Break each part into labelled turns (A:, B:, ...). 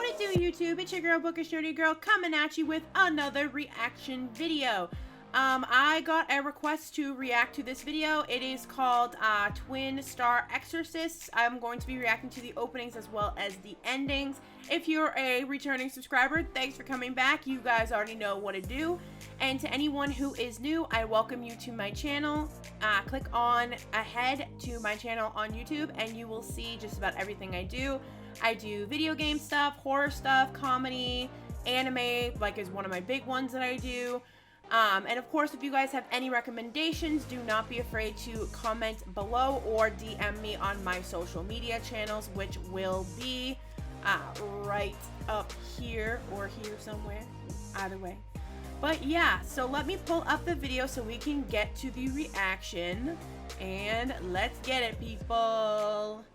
A: What it do, YouTube? It's your girl, Bookish Nerdy Girl, coming at you with another reaction video. I got a request to react to this video. It is called Twin Star Exorcists. I'm going to be reacting to the openings as well as the endings. If you're a returning subscriber, thanks for coming back. You guys already know what to do. And to anyone who is new, I welcome you to my channel. Click on ahead to my channel on YouTube and you will see just about everything I do. I do video game stuff, horror stuff, comedy, anime, like is one of my big ones that I do. And of course, if you guys have any recommendations, do not be afraid to comment below or DM me on my social media channels, which will be right up here or here somewhere, either way. But yeah, so let me pull up the video so we can get to the reaction, and let's get it, people.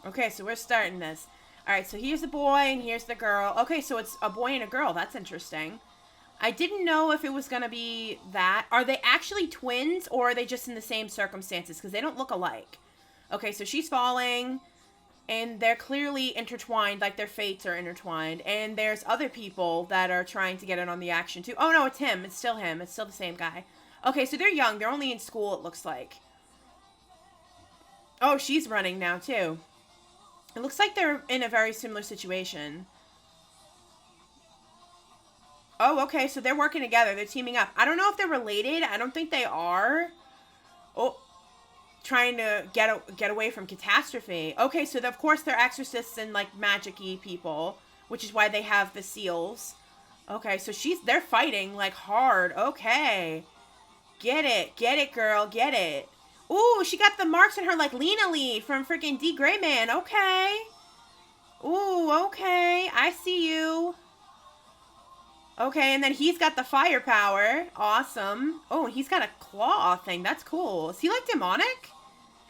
A: Okay, so we're starting this. Alright, so here's the boy and here's the girl. Okay, so it's a boy and a girl. That's interesting. I didn't know if it was going to be that. Are they actually twins or are they just in the same circumstances? Because they don't look alike. Okay, so she's falling and they're clearly intertwined, like their fates are intertwined. And there's other people that are trying to get in on the action too. Oh no, it's him. It's still him. It's still the same guy. Okay, so they're young. They're only in school, it looks like. Oh, she's running now too. It looks like they're in a very similar situation. Oh, okay, so they're working together. They're teaming up. I don't know if they're related. I don't think they are. Oh, trying to get away from catastrophe. Okay, so of course they're exorcists and like magic-y people, which is why they have the seals. Okay, so they're fighting like hard. Okay. Get it, girl, get it. Ooh, she got the marks on her like Lena Lee from freaking D. Gray Man. Okay. Ooh, okay. I see you. Okay, and then he's got the firepower. Awesome. Oh, he's got a claw thing. That's cool. Is he like demonic?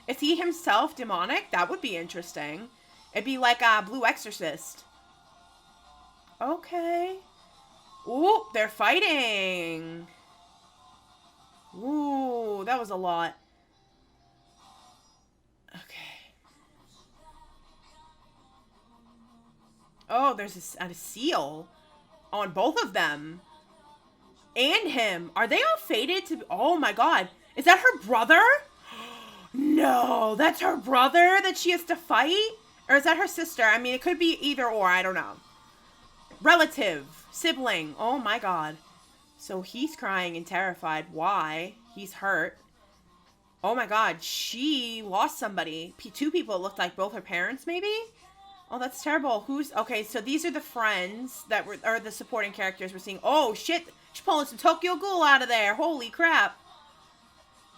A: Is he himself demonic? That would be interesting. It'd be like a Blue Exorcist. Okay. Ooh, they're fighting. Ooh, that was a lot. Okay. Oh, there's a seal on both of them. And him. Are they all fated to be... Oh my god. Is that her brother? No, that's her brother that she has to fight? Or is that her sister? I mean, it could be either or. I don't know. Relative. Sibling. Oh my god. So he's crying and terrified. Why? He's hurt. Oh my god. She lost somebody. Two people, it looked like both her parents, maybe? Oh, that's terrible. Okay, so these are the friends that are the supporting characters we're seeing. Oh, shit. She's pulling some Tokyo Ghoul out of there. Holy crap.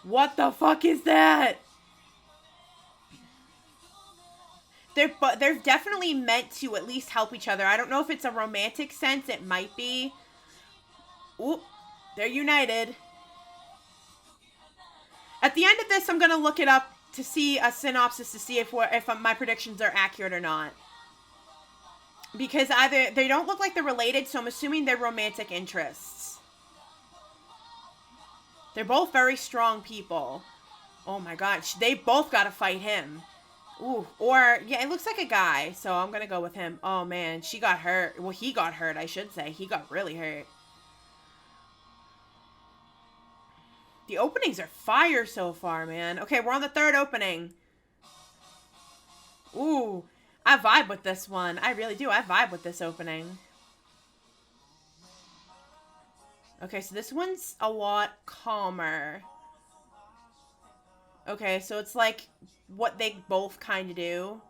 A: What the fuck is that? They're definitely meant to at least help each other. I don't know if it's a romantic sense. It might be. Ooh, they're united. At the end of this, I'm going to look it up to see a synopsis to see if my predictions are accurate or not. Because either they don't look like they're related, so I'm assuming they're romantic interests. They're both very strong people. Oh my god, they both got to fight him. Ooh, or, yeah, it looks like a guy, so I'm gonna go with him. Oh man, she got hurt. Well, he got hurt, I should say. He got really hurt. The openings are fire so far, man. Okay, we're on the third opening. Ooh, I vibe with this one. I really do. I vibe with this opening. Okay, so this one's a lot calmer. Okay, so it's like what they both kind of do.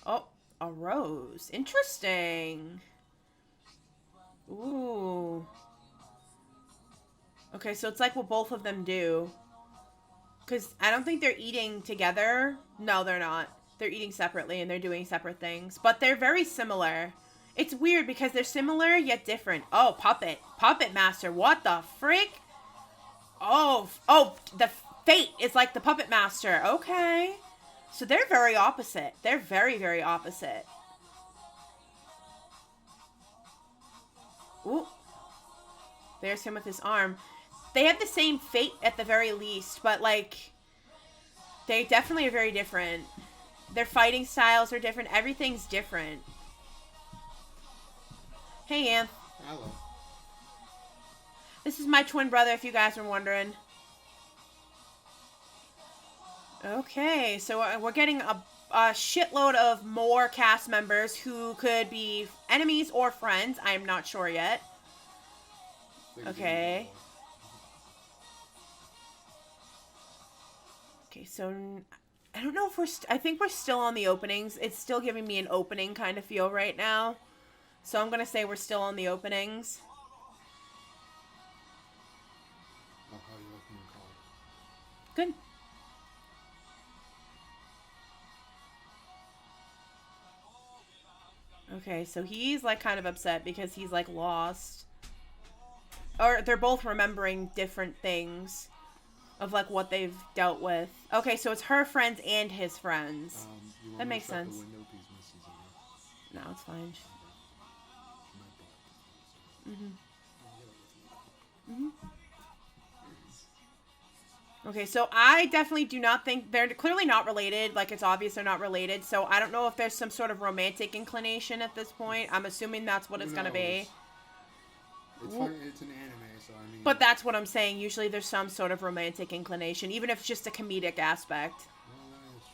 A: Oh, a rose. Interesting. Ooh. Okay, so it's like what both of them do. Because I don't think they're eating together. No, they're not. They're eating separately and they're doing separate things. But they're very similar. It's weird because they're similar yet different. Oh, puppet. Puppet master. What the frick? Oh, the fate is like the puppet master. Okay. So they're very opposite. They're very, very opposite. Ooh. There's him with his arm. They have the same fate at the very least, but like they definitely are very different. Their fighting styles are different. Everything's different. Hey, Anth.
B: Hello.
A: This is my twin brother, if you guys were wondering. Okay, so we're getting a shitload of more cast members who could be enemies or friends. I'm not sure yet. Okay. Okay, so I don't know if we're... I think we're still on the openings. It's still giving me an opening kind of feel right now. So I'm going to say we're still on the openings.
B: Oh, how are you liking your collar?
A: Good. Okay, so he's like kind of upset because he's like lost. Or they're both remembering different things of like what they've dealt with. Okay, so it's her friends and his friends. That makes sense. No, it's fine. Okay, so I definitely do not think they're clearly not related. Like, it's obvious they're not related. So I don't know if there's some sort of romantic inclination at this point. I'm assuming that's what it's going to be.
B: It's fun, it's an anime, so I mean...
A: But that's what I'm saying. Usually there's some sort of romantic inclination, even if it's just a comedic aspect.
B: Well, that's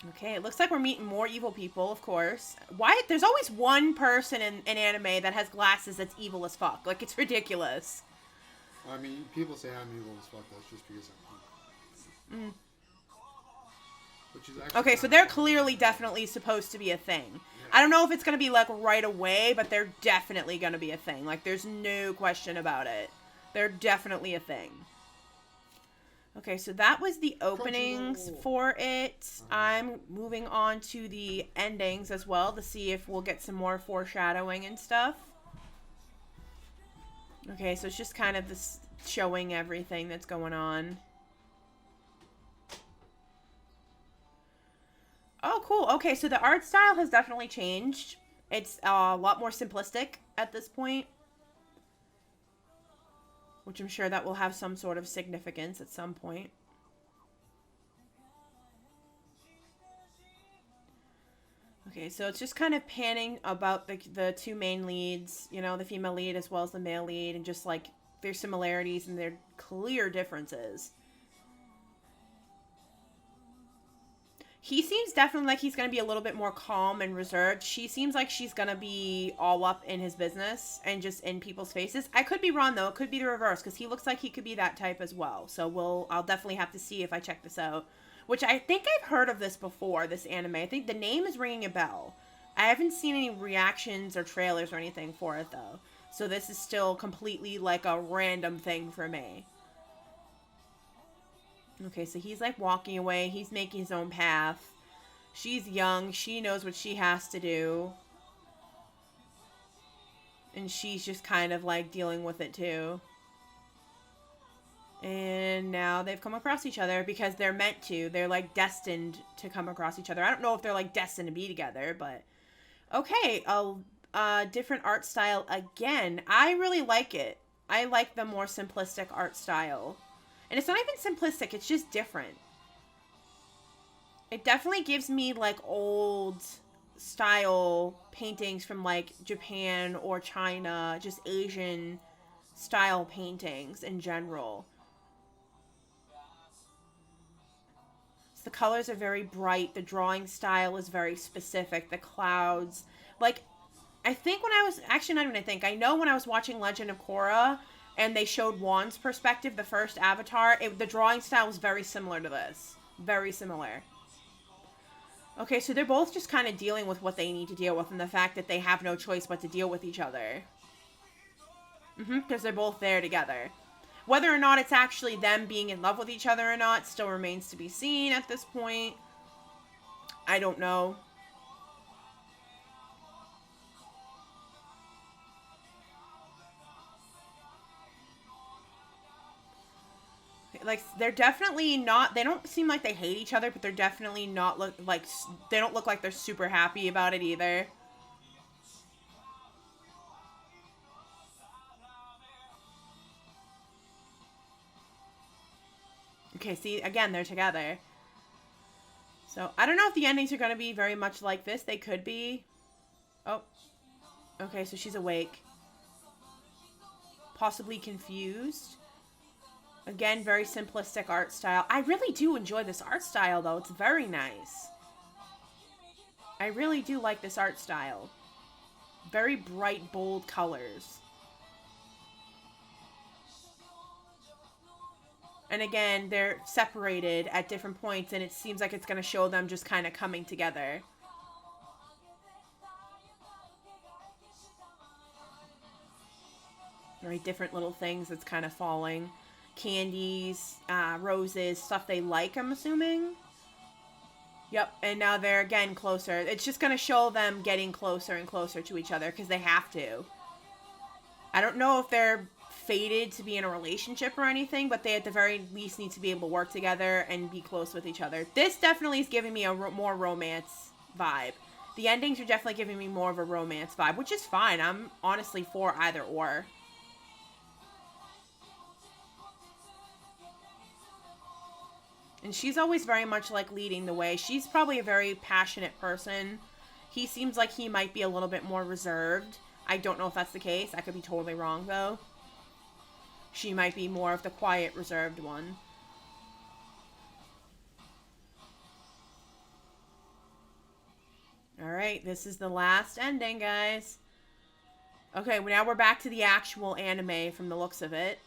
B: true.
A: Okay, it looks like we're meeting more evil people, of course. Why? There's always one person in anime that has glasses that's evil as fuck. Like, it's ridiculous.
B: I mean, people say I'm evil as fuck. That's just because I'm evil. Which is actually
A: okay, so they're clearly definitely supposed to be a thing. Yeah. I don't know if it's going to be, like, right away, but they're definitely going to be a thing. Like, there's no question about it. They're definitely a thing. Okay, so that was the openings for it. I'm moving on to the endings as well to see if we'll get some more foreshadowing and stuff. Okay, so it's just kind of this showing everything that's going on. Oh, cool. Okay, so the art style has definitely changed. It's a lot more simplistic at this point. Which I'm sure that will have some sort of significance at some point. Okay, so it's just kind of panning about the two main leads, you know, the female lead as well as the male lead, and just like their similarities and their clear differences. He seems definitely like he's going to be a little bit more calm and reserved. She seems like she's going to be all up in his business and just in people's faces. I could be wrong, though. It could be the reverse, because he looks like he could be that type as well. So I'll definitely have to see if I check this out. Which I think I've heard of this before, this anime. I think the name is ringing a bell. I haven't seen any reactions or trailers or anything for it, though. So this is still completely like a random thing for me. Okay, so he's like walking away. He's making his own path. She's young. She knows what she has to do. And she's just kind of like dealing with it too. And now they've come across each other because they're meant to. They're like destined to come across each other. I don't know if they're like destined to be together, but okay. A different art style again. I really like it. I like the more simplistic art style. And it's not even simplistic, it's just different. It definitely gives me like old style paintings from like Japan or China, just Asian style paintings in general. So the colors are very bright, the drawing style is very specific, the clouds. Like, I think when I was, actually not even I think, I know when I was watching Legend of Korra, and they showed Juan's perspective, the first Avatar, the drawing style was very similar to this. Very similar. Okay, so they're both just kind of dealing with what they need to deal with and the fact that they have no choice but to deal with each other. Because they're both there together. Whether or not it's actually them being in love with each other or not still remains to be seen at this point. I don't know. Like, they're definitely not, they don't seem like they hate each other, but they're definitely not they don't look like they're super happy about it either. Okay, see, again, they're together. So, I don't know if the endings are going to be very much like this. They could be. Oh. Okay, so she's awake. Possibly confused. Again, very simplistic art style. I really do enjoy this art style, though. It's very nice. I really do like this art style. Very bright, bold colors. And again, they're separated at different points, and it seems like it's going to show them just kind of coming together. Very different little things that's kind of falling. Candies, roses, stuff they like, I'm assuming. Yep, and now they're again closer. It's just going to show them getting closer and closer to each other because they have to. I don't know if they're fated to be in a relationship or anything, but they at the very least need to be able to work together and be close with each other. This definitely is giving me a more romance vibe. The endings are definitely giving me more of a romance vibe, which is fine. I'm honestly for either or. And she's always very much like leading the way. She's probably a very passionate person. He seems like he might be a little bit more reserved. I don't know if that's the case. I could be totally wrong, though. She might be more of the quiet, reserved one. Alright, this is the last ending, guys. Okay, well, now we're back to the actual anime from the looks of it.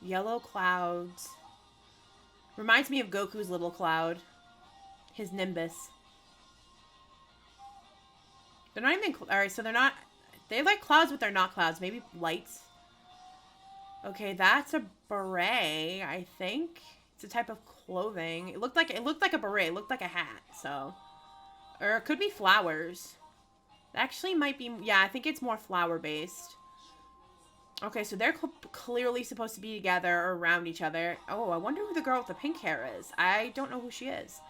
A: Yellow clouds. Reminds me of Goku's little cloud. His nimbus. They're not even... Alright, so they're not... They're like clouds, but they're not clouds. Maybe lights. Okay, that's a beret, I think. It's a type of clothing. It looked like a beret. It looked like a hat, so... Or it could be flowers. It actually might be... Yeah, I think it's more flower-based. Okay, so they're clearly supposed to be together or around each other. Oh, I wonder who the girl with the pink hair is. I don't know who she is.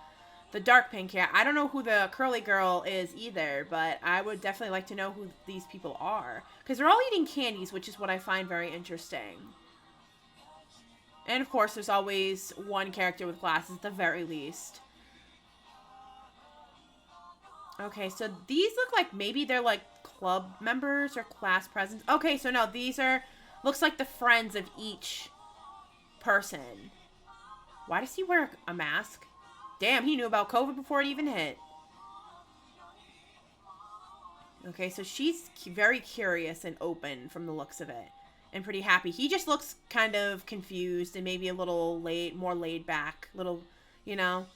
A: The dark pink hair. I don't know who the curly girl is either, but I would definitely like to know who these people are. Because they're all eating candies, which is what I find very interesting. And of course, there's always one character with glasses at the very least. Okay, so these look like maybe they're like club members or class presidents. Okay, so no, these are... Looks like the friends of each person. Why does he wear a mask? Damn, he knew about COVID before it even hit. Okay, so she's very curious and open from the looks of it. And pretty happy. He just looks kind of confused and maybe a little more laid back. Little, you know.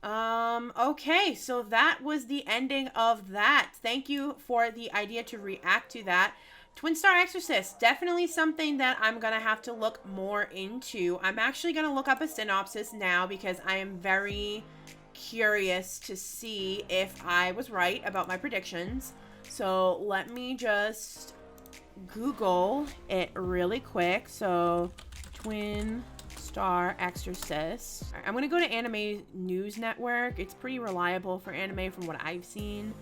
A: Okay, so that was the ending of that. Thank you for the idea to react to that. Twin Star Exorcist, definitely something that I'm going to have to look more into. I'm actually going to look up a synopsis now because I am very curious to see if I was right about my predictions. So let me just Google it really quick. So, Twin Star Exorcist. I'm going to go to Anime News Network. It's pretty reliable for anime from what I've seen.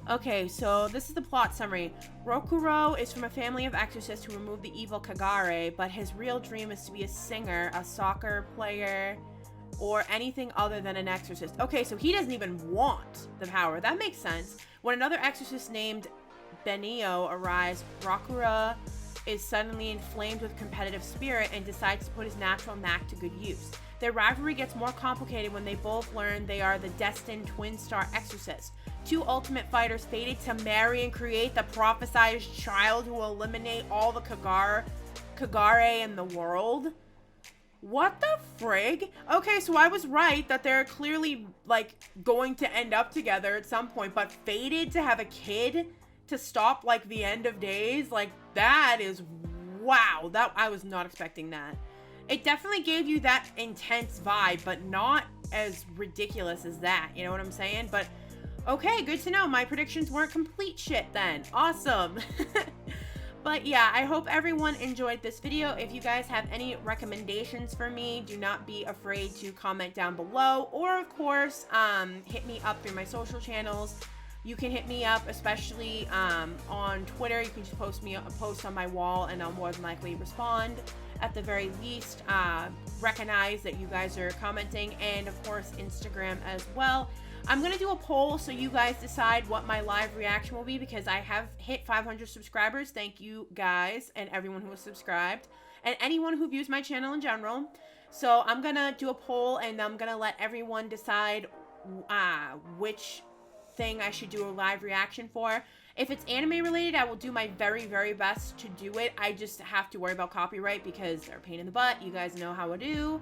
A: Okay, so this is the plot summary. Rokuro is from a family of exorcists who removed the evil Kagare, but his real dream is to be a singer, a soccer player, or anything other than an exorcist. Okay, so he doesn't even want the power. That makes sense. When another exorcist named Benio arrives, Rokuro is suddenly inflamed with competitive spirit and decides to put his natural knack to good use. Their rivalry gets more complicated when they both learn they are the destined Twin Star Exorcists, two ultimate fighters fated to marry and create the prophesied child who will eliminate all the Kagare in the world. What the frig? Okay, so I was right that they're clearly, like, going to end up together at some point, but fated to have a kid to stop, like, the end of days? Like, that is... Wow, that I was not expecting that. It definitely gave you that intense vibe, but not as ridiculous as that, you know what I'm saying? But, okay, good to know. My predictions weren't complete shit then. Awesome. But yeah, I hope everyone enjoyed this video. If you guys have any recommendations for me, do not be afraid to comment down below. Or, of course, hit me up through my social channels. you can hit me up, especially on Twitter. You can just post me a post on my wall, and I'll more than likely respond. At the very least, recognize that you guys are commenting, and of course Instagram as well. I'm gonna do a poll so you guys decide what my live reaction will be, because I have hit 500 subscribers. Thank you guys and everyone who has subscribed, and anyone who views my channel in general. So I'm gonna do a poll, and I'm gonna let everyone decide which thing I should do a live reaction for. If it's anime related, I will do my very, very best to do it. I just have to worry about copyright because they're a pain in the butt. You guys know how I do.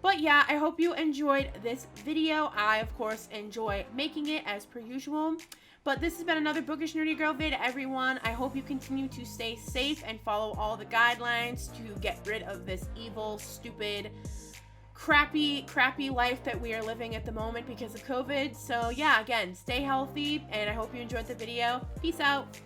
A: But yeah, I hope you enjoyed this video. I, of course, enjoy making it as per usual. But this has been another Bookish Nerdy Girl vid, everyone. I hope you continue to stay safe and follow all the guidelines to get rid of this evil, stupid, crappy life that we are living at the moment because of COVID. So yeah, again, stay healthy, and I hope you enjoyed the video. Peace out.